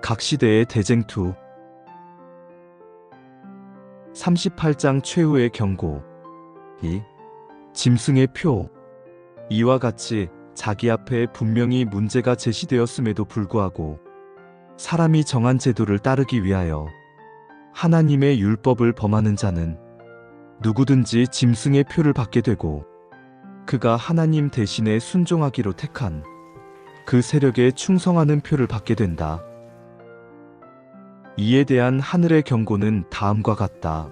각 시대의 대쟁투 38장 최후의 경고 2. 짐승의 표 이와 같이 자기 앞에 분명히 문제가 제시되었음에도 불구하고 사람이 정한 제도를 따르기 위하여 하나님의 율법을 범하는 자는 누구든지 짐승의 표를 받게 되고 그가 하나님 대신에 순종하기로 택한 그 세력에 충성하는 표를 받게 된다. 이에 대한 하늘의 경고는 다음과 같다.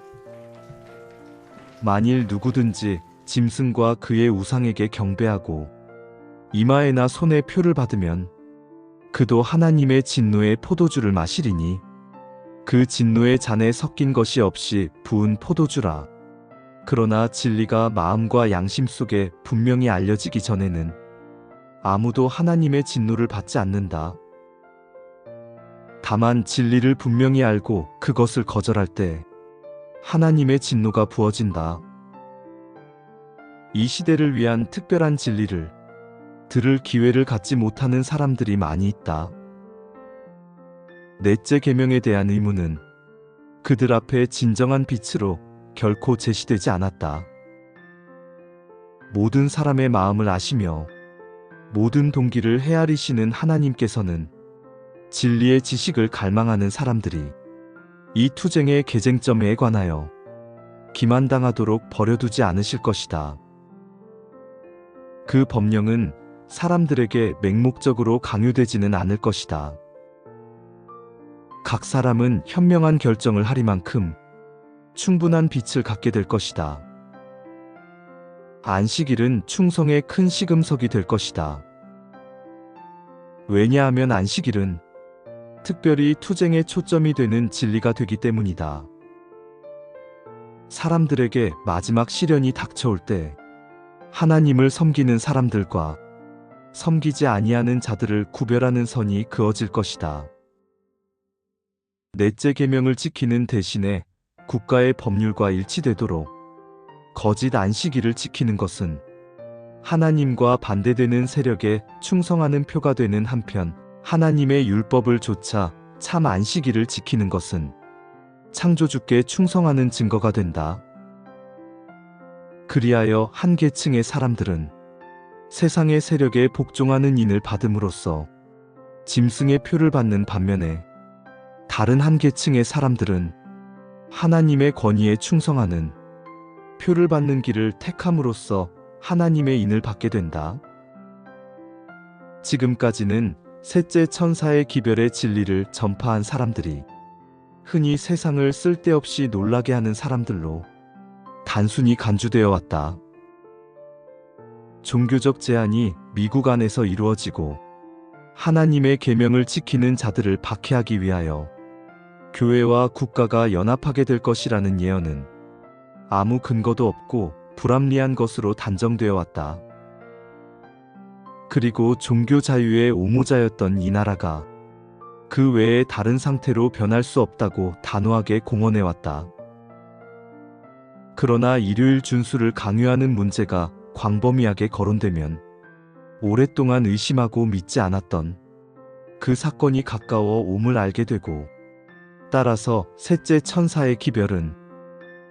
만일 누구든지 짐승과 그의 우상에게 경배하고 이마에나 손에 표를 받으면 그도 하나님의 진노의 포도주를 마시리니 그 진노의 잔에 섞인 것이 없이 부은 포도주라. 그러나 진리가 마음과 양심 속에 분명히 알려지기 전에는 아무도 하나님의 진노를 받지 않는다. 다만 진리를 분명히 알고 그것을 거절할 때 하나님의 진노가 부어진다. 이 시대를 위한 특별한 진리를 들을 기회를 갖지 못하는 사람들이 많이 있다. 넷째 계명에 대한 의무는 그들 앞에 진정한 빛으로 결코 제시되지 않았다. 모든 사람의 마음을 아시며 모든 동기를 헤아리시는 하나님께서는 진리의 지식을 갈망하는 사람들이 이 투쟁의 개쟁점에 관하여 기만당하도록 버려두지 않으실 것이다. 그 법령은 사람들에게 맹목적으로 강요되지는 않을 것이다. 각 사람은 현명한 결정을 하리만큼 충분한 빛을 갖게 될 것이다. 안식일은 충성의 큰 시금석이 될 것이다. 왜냐하면 안식일은 특별히 투쟁의 초점이 되는 진리가 되기 때문이다. 사람들에게 마지막 시련이 닥쳐올 때 하나님을 섬기는 사람들과 섬기지 아니하는 자들을 구별하는 선이 그어질 것이다. 넷째 계명을 지키는 대신에 국가의 법률과 일치되도록 거짓 안식일을 지키는 것은 하나님과 반대되는 세력에 충성하는 표가 되는 한편 하나님의 율법을 조차 참 안식일을 지키는 것은 창조주께 충성하는 증거가 된다. 그리하여 한 계층의 사람들은 세상의 세력에 복종하는 인을 받음으로써 짐승의 표를 받는 반면에 다른 한 계층의 사람들은 하나님의 권위에 충성하는 표를 받는 길을 택함으로써 하나님의 인을 받게 된다. 지금까지는 셋째 천사의 기별의 진리를 전파한 사람들이 흔히 세상을 쓸데없이 놀라게 하는 사람들로 단순히 간주되어 왔다. 종교적 제한이 미국 안에서 이루어지고 하나님의 계명을 지키는 자들을 박해하기 위하여 교회와 국가가 연합하게 될 것이라는 예언은 아무 근거도 없고 불합리한 것으로 단정되어 왔다. 그리고 종교 자유의 옹호자였던 이 나라가 그 외에 다른 상태로 변할 수 없다고 단호하게 공언해왔다. 그러나 일요일 준수를 강요하는 문제가 광범위하게 거론되면 오랫동안 의심하고 믿지 않았던 그 사건이 가까워 옴을 알게 되고 따라서 셋째 천사의 기별은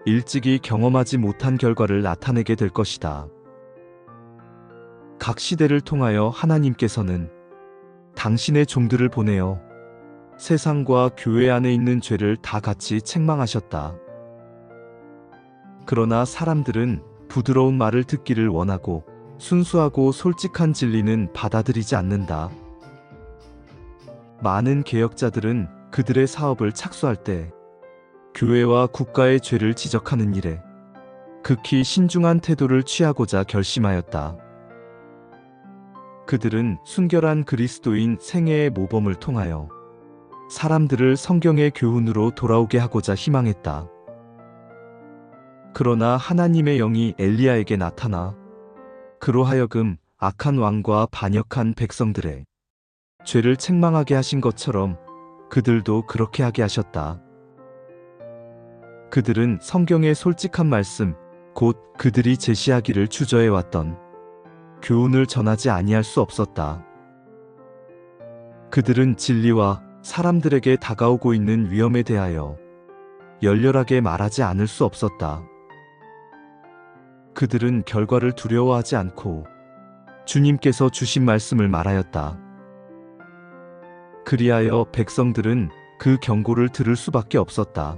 일찍이 경험하지 못한 결과를 나타내게 될 것이다. 각 시대를 통하여 하나님께서는 당신의 종들을 보내어 세상과 교회 안에 있는 죄를 다 같이 책망하셨다. 그러나 사람들은 부드러운 말을 듣기를 원하고 순수하고 솔직한 진리는 받아들이지 않는다. 많은 개혁자들은 그들의 사업을 착수할 때 교회와 국가의 죄를 지적하는 일에 극히 신중한 태도를 취하고자 결심하였다. 그들은 순결한 그리스도인 생애의 모범을 통하여 사람들을 성경의 교훈으로 돌아오게 하고자 희망했다. 그러나 하나님의 영이 엘리야에게 나타나 그로 하여금 악한 왕과 반역한 백성들의 죄를 책망하게 하신 것처럼 그들도 그렇게 하게 하셨다. 그들은 성경의 솔직한 말씀, 곧 그들이 제시하기를 주저해왔던 교훈을 전하지 아니할 수 없었다. 그들은 진리와 사람들에게 다가오고 있는 위험에 대하여 열렬하게 말하지 않을 수 없었다. 그들은 결과를 두려워하지 않고 주님께서 주신 말씀을 말하였다. 그리하여 백성들은 그 경고를 들을 수밖에 없었다.